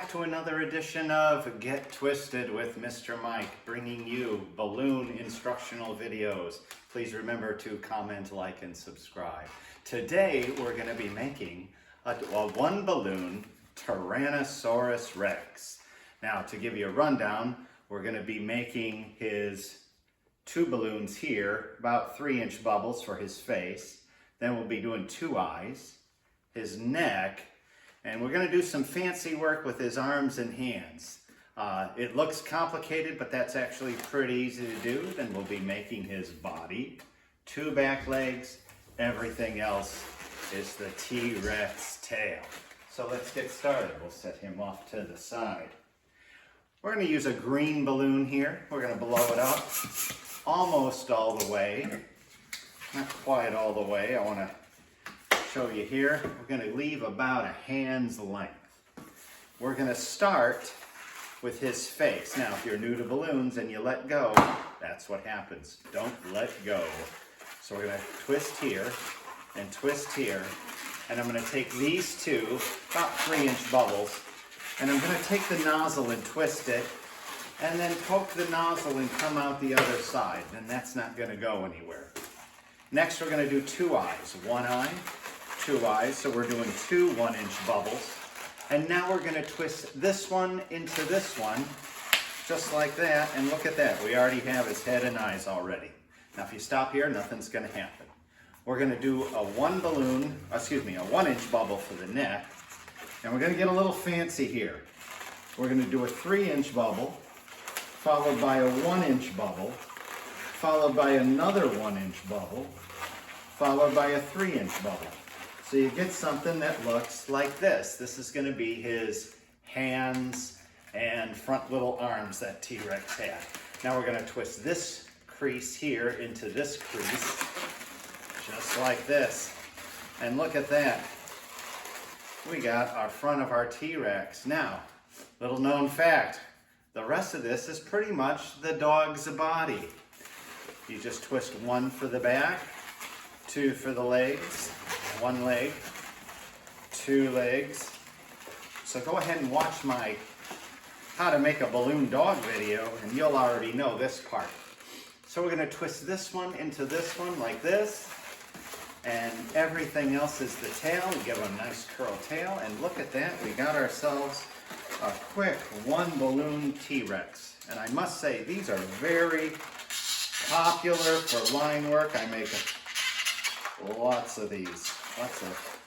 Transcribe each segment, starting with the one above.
back to another edition of Get Twisted with Mr. Mike, bringing you balloon instructional videos. Please remember to comment, like, and subscribe. Today we're going to be making a one balloon Tyrannosaurus Rex. Now, to give you a rundown, we're going to be making his two balloons here, about 3-inch bubbles for his face. Then we'll be doing 2 eyes, his neck, and we're going to do some fancy work with his arms and hands. It looks complicated, but that's actually pretty easy to do. Then we'll be making his body, 2 back legs, everything else is the T-Rex tail. So let's get started. We'll set him off to the side. We're going to use a green balloon here. We're going to blow it up almost all the way. Not quite all the way. I want to show you here. We're going to leave about a hand's length. We're going to start with his face. Now, if you're new to balloons and you let go, that's what happens. Don't let go. So we're going to twist here and twist here. And I'm going to take these two, about 3-inch bubbles, and I'm going to take the nozzle and twist it, and then poke the nozzle and come out the other side. And that's not going to go anywhere. Next, we're going to do 2 eyes. 1 eye, 2 eyes. So we're doing 2 1-inch bubbles. And now we're going to twist this one into this one, just like that. And look at that. We already have his head and eyes already. Now, if you stop here, nothing's going to happen. We're going to do a 1-inch bubble for the neck. And we're going to get a little fancy here. We're going to do a 3-inch bubble, followed by a 1-inch bubble, followed by another 1-inch bubble, followed by a 3-inch bubble. So you get something that looks like this. This is going to be his hands and front little arms that T-Rex had. Now we're going to twist this crease here into this crease, just like this. And look at that. We got our front of our T-Rex. Now, little known fact, the rest of this is pretty much the dog's body. You just twist 1 for the back, 2 for the legs, 1 leg, 2 legs. So go ahead and watch my how to make a balloon dog video and you'll already know this part. So we're going to twist this one into this one like this, and everything else is the tail. We give them a nice curl tail, and look at that, we got ourselves a quick 1 balloon T-Rex. And I must say, these are very popular for line work. I make lots of these. Lots of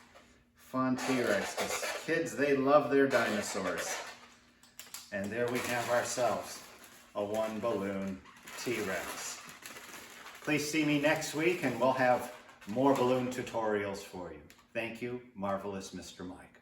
fun T-Rex. Kids, they love their dinosaurs. And there we have ourselves a 1 balloon T-Rex. Please see me next week and we'll have more balloon tutorials for you. Thank you, Marvelous Mr. Mike.